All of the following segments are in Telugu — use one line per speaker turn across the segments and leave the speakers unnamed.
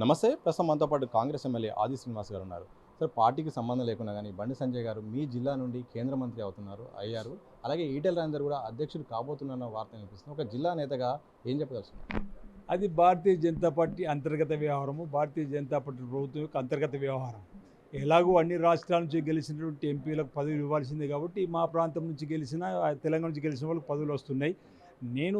నమస్తే. ప్రస్తుతం మనతో పాటు కాంగ్రెస్ ఎమ్మెల్యే ఆది శ్రీనివాస్ గారు ఉన్నారు. సార్, పార్టీకి సంబంధం లేకున్నా కానీ బండి సంజయ్ గారు మీ జిల్లా నుండి కేంద్ర మంత్రి అయ్యారు. అలాగే ఈటెల రాజేందర్ కూడా అధ్యక్షుడు కాబోతున్నారన్న వార్త వినిపిస్తుంది. ఒక జిల్లా నేతగా ఏం చెప్పదలుచుకున్నారు?
అది భారతీయ జనతా పార్టీ అంతర్గత వ్యవహారము, భారతీయ జనతా పార్టీ ప్రభుత్వం యొక్క అంతర్గత వ్యవహారం. ఎలాగో అన్ని రాష్ట్రాల నుంచి గెలిచినటువంటి ఎంపీలకు పదవులు ఇవ్వాల్సిందే కాబట్టి మా ప్రాంతం నుంచి గెలిచిన తెలంగాణ నుంచి గెలిచిన వాళ్ళకి పదవులు వస్తున్నాయి. నేను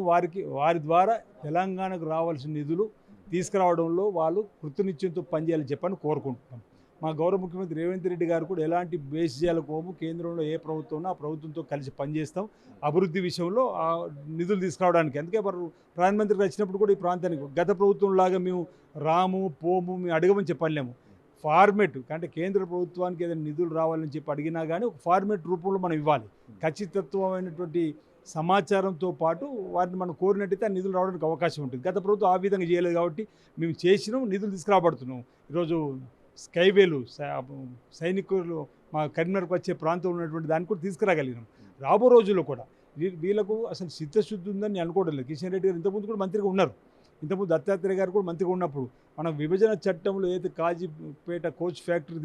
వారి ద్వారా తెలంగాణకు రావాల్సిన నిధులు తీసుకురావడంలో వాళ్ళు కృతనిశ్చయంతో పనిచేయాలని చెప్పని కోరుకుంటున్నాం. మా గౌరవ ముఖ్యమంత్రి రేవంత్ రెడ్డి గారు కూడా ఎలాంటి బేసిజాలకోము కేంద్రంలో ఏ ప్రభుత్వం ఉన్నా ఆ ప్రభుత్వంతో కలిసి పనిచేస్తాం అభివృద్ధి విషయంలో ఆ నిధులు తీసుకురావడానికి. అందుకే వారు ప్రధానమంత్రికి వచ్చినప్పుడు కూడా ఈ ప్రాంతానికి గత ప్రభుత్వంలాగా మేము రాము పోము మేము అడగమని చెప్పలేము. ఫార్మేట్ అంటే కేంద్ర ప్రభుత్వానికి ఏదైనా నిధులు రావాలని చెప్పి అడిగినా కానీ ఒక ఫార్మేట్ రూపంలో మనం ఇవ్వాలి. ఖచ్చితత్వమైనటువంటి సమాచారంతో పాటు వారిని మనం కోరినట్టయితే ఆ నిధులు రావడానికి అవకాశం ఉంటుంది. గత ప్రభుత్వం ఆ విధంగా చేయలేదు కాబట్టి మేము చేసినాం, నిధులు తీసుకురాబడుతున్నాం. ఈరోజు స్కైవేలు సైనికులు మా కరీంనగర్కి వచ్చే ప్రాంతంలో ఉన్నటువంటి దాన్ని కూడా తీసుకురాగలిగినాం. రాబో రోజుల్లో కూడా వీళ్ళకు అసలు చిత్తశుద్ధి ఉందని నేను అనుకోవడం లేదు. కిషన్ రెడ్డి గారు ఇంతకుముందు కూడా మంత్రిగా ఉన్నారు. ఇంతకుముందు దత్తాత్రేయ గారు కూడా మంత్రిగా ఉన్నప్పుడు మనం విభజన చట్టంలో ఏదైతే కాజీపేట కోచ్ ఫ్యాక్టరీ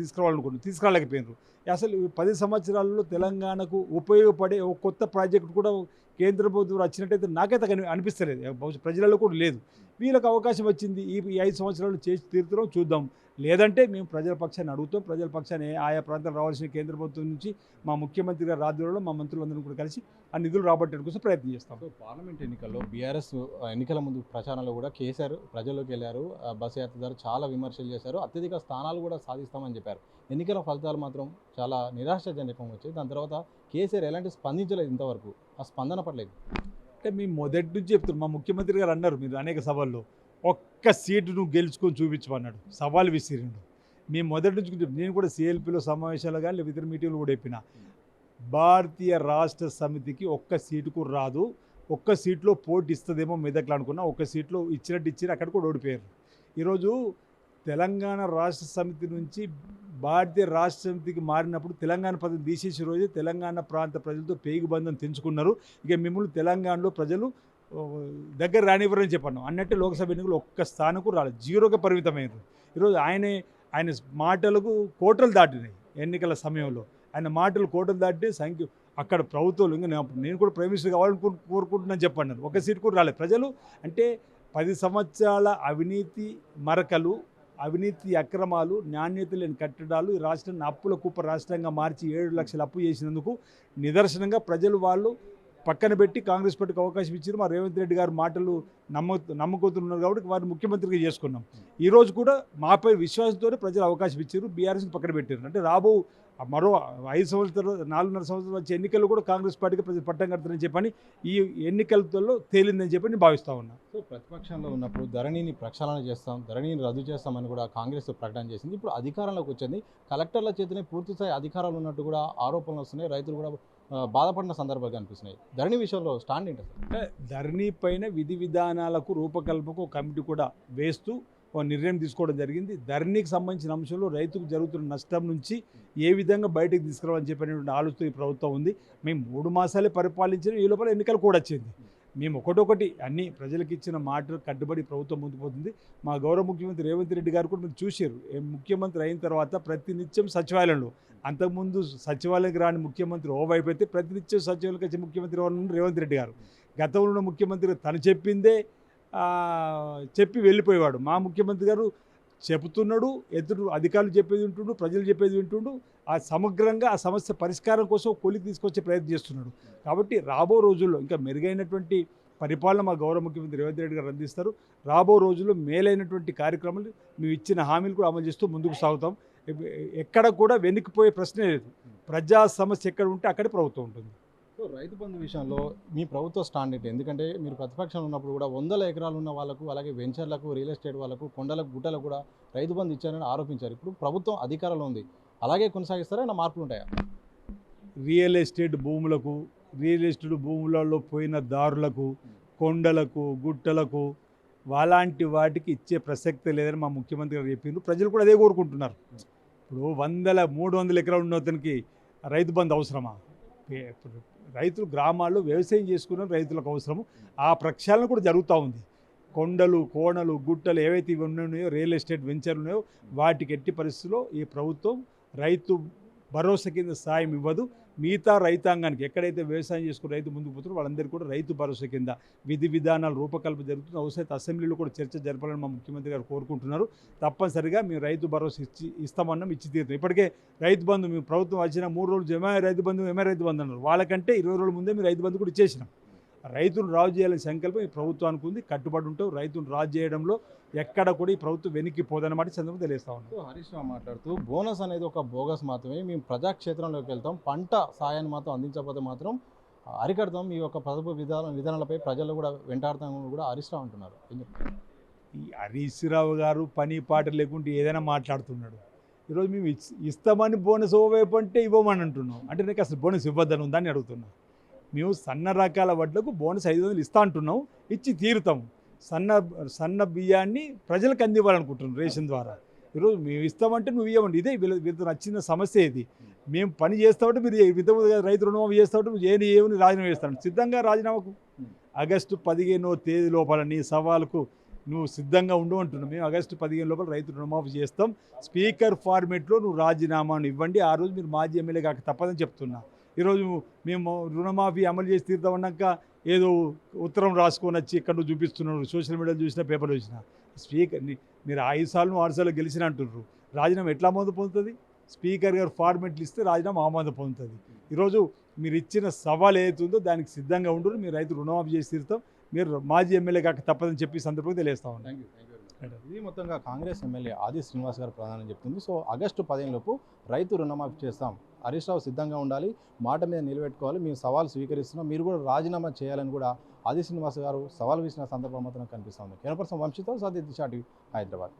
తీసుకురాలేకపోయినారు. అసలు 10 సంవత్సరాలలో తెలంగాణకు ఉపయోగపడే ఒక కొత్త ప్రాజెక్టు కూడా కేంద్ర ప్రభుత్వం వచ్చినట్టయితే నాకైతే అనిపిస్తలేదు, బహుశా ప్రజలలో కూడా లేదు. వీళ్ళకి అవకాశం వచ్చింది, ఈ 5 సంవత్సరాలు చేసి తీరుతున్నాం, చూద్దాం. లేదంటే మేము ప్రజల పక్షాన్ని అడుగుతాం. ప్రజల పక్షాన్ని ఆయా ప్రాంతాలు రావాల్సిన కేంద్ర ప్రభుత్వం నుంచి మా ముఖ్యమంత్రి గారి ఆధ్వర్యంలో మా మంత్రులందరూ కూడా కలిసి ఆ నిధులు రాబట్టడం కోసం ప్రయత్నం చేస్తాం.
పార్లమెంట్ ఎన్నికల్లో బీఆర్ఎస్ ఎన్నికల ముందు ప్రచారంలో కూడా కేసీఆర్ ప్రజల్లోకి వెళ్ళారు. బస్సు యాత్ర ద్వారా చాలా విమర్శలు చేశారు. అత్యధిక స్థానాలు కూడా సాధిస్తామని చెప్పారు. ఎన్నికల ఫలితాలు మాత్రం చాలా నిరాశాజనకంగా వచ్చాయి. దాని తర్వాత కేసీఆర్ ఎలాంటి స్పందించలేదు ఇంతవరకు. ఆ స్పందన పడలేదు.
అంటే మేము మొదటి నుంచి చెప్తున్నాం. మా ముఖ్యమంత్రి గారు అన్నారు, మీరు అనేక సభల్లో ఒక్క సీటు నువ్వు గెలుచుకొని చూపించమన్నాడు, సవాల్ విసిరిండు. మేము మొదటి నుంచి నేను కూడా సిఎల్పిలో సమావేశాలు కానీ లేదా ఇతర మీటింగ్లు కూడా చెప్పిన, భారతీయ రాష్ట్ర సమితికి ఒక్క సీటుకు రాదు. ఒక్క సీట్లో పోటీ ఇస్తుందేమో మెదక్లు అనుకున్నా, ఒక్క సీట్లో ఇచ్చినట్టు అక్కడ కూడా ఓడిపోయారు. ఈరోజు తెలంగాణ రాష్ట్ర సమితి నుంచి భారతీయ రాష్ట్ర సమితికి మారినప్పుడు తెలంగాణ పదవి తీసేసే రోజే తెలంగాణ ప్రాంత ప్రజలతో పేగుబంధం తెంచుకున్నారు. ఇక మిమ్మల్ని తెలంగాణలో ప్రజలు దగ్గర రానివ్వరని చెప్పాను అన్నట్టే లోక్సభ ఎన్నికలు ఒక్క స్థానకు రాలేదు, జీరోగా పరిమితమైనారు. ఈరోజు ఆయన మాటలకు కోటలు దాటినాయి. ఎన్నికల సమయంలో ఆయన మాటలు కోటలు దాటితే సంఖ్య అక్కడ ప్రభుత్వాలు ఇంకా నేను కూడా ప్రైమ్ మినిస్టర్ కావాలని కోరుకుంటున్నాను చెప్పన్నారు. ఒక సీటు కూడా రాలేదు. ప్రజలు అంటే 10 సంవత్సరాల అవినీతి మరకలు, అవినీతి అక్రమాలు, నాణ్యత లేని కట్టడాలు ఈ రాష్ట్రాన్ని అప్పుల కుప్ప రాష్ట్రంగా మార్చి 7 లక్షలు అప్పు చేసినందుకు నిదర్శనంగా ప్రజలు వాళ్ళు పక్కన పెట్టి కాంగ్రెస్ పార్టీకి అవకాశం ఇచ్చారు. మా రేవంత్ రెడ్డి గారు మాటలు నమ్మకతున్నారు కాబట్టి వారిని ముఖ్యమంత్రిగా చేసుకున్నాం. ఈరోజు కూడా మాపై విశ్వాసంతో ప్రజలు అవకాశం ఇచ్చారు, బీఆర్ఎస్ని పక్కన పెట్టారు. అంటే రాబో మరో 5 సంవత్సరాలు 4.5 సంవత్సరాలు వచ్చే ఎన్నికల్లో కూడా కాంగ్రెస్ పార్టీకి ప్రజలు పట్టం కడతారని చెప్పని ఈ ఎన్నికలతో తేలిందని చెప్పి నేను భావిస్తూ ఉన్నా.
సో ప్రతిపక్షంలో ఉన్నప్పుడు ధరణిని ప్రక్షాళన చేస్తాం, ధరణిని రద్దు చేస్తామని కూడా కాంగ్రెస్ ప్రకటన చేసింది. ఇప్పుడు అధికారంలోకి వచ్చింది, కలెక్టర్ల చేతనే పూర్తిస్థాయి అధికారాలు ఉన్నట్టు కూడా ఆరోపణలు వస్తున్నాయి. రైతులు కూడా బాధపడిన సందర్భాలు కనిపిస్తున్నాయి. ధరణి విషయంలో స్టాండ్ ఏంటి?
అంటే ధరణి పైన విధి విధానాలకు రూపకల్పకు కంమిటీ కూడా వేస్తూ ఒక నిర్ణయం తీసుకోవడం జరిగింది. ధరణికి సంబంధించిన అంశంలో రైతుకు జరుగుతున్న నష్టం నుంచి ఏ విధంగా బయటకు తీసుకురావాలని చెప్పినటువంటి ఆలోచన ఈ ప్రభుత్వం ఉంది. మేము 3 మాసాలే పరిపాలించిన, ఈ లోపల ఎన్నికలు కూడా వచ్చింది. మేము ఒకటొకటి అన్ని ప్రజలకు ఇచ్చిన మాటలు కట్టుబడి ప్రభుత్వం ముందుకు పోతుంది. మా గౌరవ ముఖ్యమంత్రి రేవంత్ రెడ్డి గారు కూడా మీరు చూశారు, ముఖ్యమంత్రి అయిన తర్వాత ప్రతినిత్యం సచివాలయంలో, అంతకుముందు సచివాలయానికి రాని ముఖ్యమంత్రి ఓవైపు అయితే ప్రతినిత్యం సచివాలయానికి వచ్చే ముఖ్యమంత్రి ఎవరు? రేవంత్ రెడ్డి గారు. గతంలో ఉన్న ముఖ్యమంత్రి తను చెప్పిందే చెప్పి వెళ్ళిపోయేవాడు. మా ముఖ్యమంత్రి గారు చెబుతున్నాడు, ఎదురు అధికారులు చెప్పేది వింటుండు, ప్రజలు చెప్పేది వింటుండు. ఆ సమగ్రంగా ఆ సమస్య పరిష్కారం కోసం కొలికి తీసుకొచ్చే ప్రయత్నం చేస్తున్నాడు. కాబట్టి రాబో రోజుల్లో ఇంకా మెరుగైనటువంటి పరిపాలన మా గౌరవ ముఖ్యమంత్రి రేవంత్ రెడ్డి గారు అందిస్తారు. రాబో రోజుల్లో మేలైనటువంటి కార్యక్రమాలు మేము ఇచ్చిన హామీలు కూడా అమలు చేస్తూ ముందుకు సాగుతాం. ఎక్కడ కూడా వెనక్కిపోయే ప్రశ్నే లేదు. ప్రజా సమస్య ఎక్కడ ఉంటే అక్కడే ప్రభుత్వం ఉంటుంది.
సో రైతు బంధు విషయంలో మీ ప్రభుత్వ స్టాండ్ ఏంటి? ఎందుకంటే మీరు ప్రతిపక్షంలో ఉన్నప్పుడు కూడా 100 ఎకరాలు ఉన్న వాళ్ళకు, అలాగే వెంచర్లకు, రియల్ ఎస్టేట్ వాళ్ళకు, కొండలకు, గుట్టలకు కూడా రైతు బంధు ఇచ్చారని ఆరోపించారు. ఇప్పుడు ప్రభుత్వం అధికారంలో ఉంది, అలాగే కొనసాగిస్తారా? ఏమైనా మార్పులు ఉంటాయా?
రియల్ ఎస్టేట్ భూములకు, రియల్ ఎస్టేట్ భూములలో పోయిన దారులకు, కొండలకు, గుట్టలకు అలాంటి వాటికి ఇచ్చే ప్రసక్తి లేదని మా ముఖ్యమంత్రి గారు చెప్పిండ్రు. ప్రజలు కూడా అదే కోరుకుంటున్నారు. ఇప్పుడు 300 ఎకరాలు ఉన్న అతనికి రైతు బంధు అవసరమా? రైతులు గ్రామాల్లో వ్యవసాయం చేసుకున్న రైతులకు అవసరము. ఆ ప్రక్షాళన కూడా జరుగుతూ ఉంది. కొండలు కోణలు గుట్టలు ఏవైతే ఇవి ఉన్నాయో రియల్ ఎస్టేట్ వెంచర్లు ఉన్నాయో వాటికి ఎట్టి పరిస్థితుల్లో ఈ ప్రభుత్వం రైతు భరోసా కింద సాయం ఇవ్వదు. మిగతా రైతాంగానికి ఎక్కడైతే వ్యవసాయం చేసుకుని రైతు ముందుకు పోతారో వాళ్ళందరికీ కూడా రైతు భరోసా కింద విధి విధానాలు రూపకల్పన జరుగుతుంది. అవసరమైతే అసెంబ్లీలో కూడా చర్చ జరపాలని మా ముఖ్యమంత్రి గారు కోరుకుంటున్నారు. తప్పనిసరిగా మేము రైతు భరోసా ఇస్తామన్నాం, ఇచ్చి తీరుతాం. ఇప్పటికే రైతు బంధు మేము ప్రభుత్వం వచ్చిన 3 రోజులు జమ రైతు బంధు రైతు బంధు అన్నారు. వాళ్ళకంటే 20 రోజుల ముందే మేము రైతు బంధు కూడా ఇచ్చేసినాం. రైతును రాజు చేయాలని సంకల్పం ఈ ప్రభుత్వానికి ఉంది. కట్టుబడి ఉంటాం. రైతును రాజు చేయడంలో ఎక్కడ కూడా ఈ ప్రభుత్వం వెనక్కిపోదన్నమాట సందర్భంగా తెలియస్తా ఉన్నాం.
హరీష్ రావు మాట్లాడుతూ బోనస్ అనేది ఒక బోగస్ మాత్రమే, మేము ప్రజాక్షేత్రంలోకి వెళ్తాం, పంట సాయాన్ని మాత్రం అందించకపోతే మాత్రం అరికడతాం, ఈ యొక్క ప్రభుత్వ విధానాలపై ప్రజలు కూడా వెంటాడతాం కూడా హరీష్ రావు అంటున్నారు. ఏం చెప్తారు?
ఈ హరీష్ రావు గారు పని పాట లేకుంటే ఏదైనా మాట్లాడుతున్నాడు. ఈరోజు మేము ఇస్తామని బోనస్ ఇవ్వవైపు అంటే ఇవ్వమని అంటున్నాం. అంటే నీకు అసలు బోనస్ ఇవ్వద్దని ఉందని అడుగుతున్నాం. మేము సన్న రకాల వడ్లకు బోనస్ 500 ఇస్తా అంటున్నాం, ఇచ్చి తీరుతాం. సన్న బియ్యాన్ని ప్రజలకు అందివ్వాలనుకుంటున్నాం రేషన్ ద్వారా. ఈరోజు మేము ఇస్తామంటే నువ్వు ఇవ్వమండి. ఇదే వీళ్ళతో నచ్చిన సమస్య ఇది. మేము పని చేస్తామంటే మీరు రైతు రుణమాఫీ చేస్తామంటే నువ్వు ఏమని రాజీనామా చేస్తాను. సిద్ధంగా రాజీనామాకు ఆగస్టు 15వ తేదీ లోపల నీ సవాలుకు నువ్వు సిద్ధంగా ఉండమంటున్నావు. మేము ఆగస్టు 15 లోపల రైతు రుణమాఫీ చేస్తాం. స్పీకర్ ఫార్మేట్లో నువ్వు రాజీనామాను ఇవ్వండి. ఆ రోజు మీరు మాజీ ఎమ్మెల్యే కాక తప్పదని చెప్తున్నా. ఈరోజు మేము రుణమాఫీ అమలు చేసి తీరుతామన్నాక ఏదో ఉత్తరం రాసుకొని వచ్చి ఇక్కడ చూపిస్తున్నారు. సోషల్ మీడియాలో చూసినా, పేపర్లో చూసినా. స్పీకర్ మీరు 5 సార్లు 6 సార్లు గెలిచిన అంటున్నారు. రాజీనామా ఎట్లా ఆమోదం పొందుతుంది? స్పీకర్ గారు ఫార్మేట్లు ఇస్తే రాజీనామా ఆమోదం పొందుతుంది. ఈరోజు మీరు ఇచ్చిన సవాల్ ఏదైతుందో దానికి సిద్ధంగా ఉండరు. మీరు రైతు రుణమాఫీ చేసి తీరుతాం. మీరు మాజీ ఎమ్మెల్యే కాక తప్పదని చెప్పి సందర్భంగా తెలియజేస్తా ఉన్నాం.
ఇది మొత్తంగా కాంగ్రెస్ ఎమ్మెల్యే ఆది శ్రీనివాస్ గారు ప్రధానం చెప్తుంది. సో ఆగస్టు 15 లోపు రైతు రుణమాఫీ చేస్తాం, హరీష్ రావు సిద్ధంగా ఉండాలి, మాట మీద నిలబెట్టుకోవాలి, మేము సవాల్ స్వీకరిస్తున్నాం, మీరు కూడా రాజీనామా చేయాలని కూడా ఆది శ్రీనివాస్ గారు సవాల్ విసిన సందర్భం మాత్రం కనిపిస్తుంది. కెమెరా పర్సన్ వంశీతో సతీష్ టీవీ, హైదరాబాద్.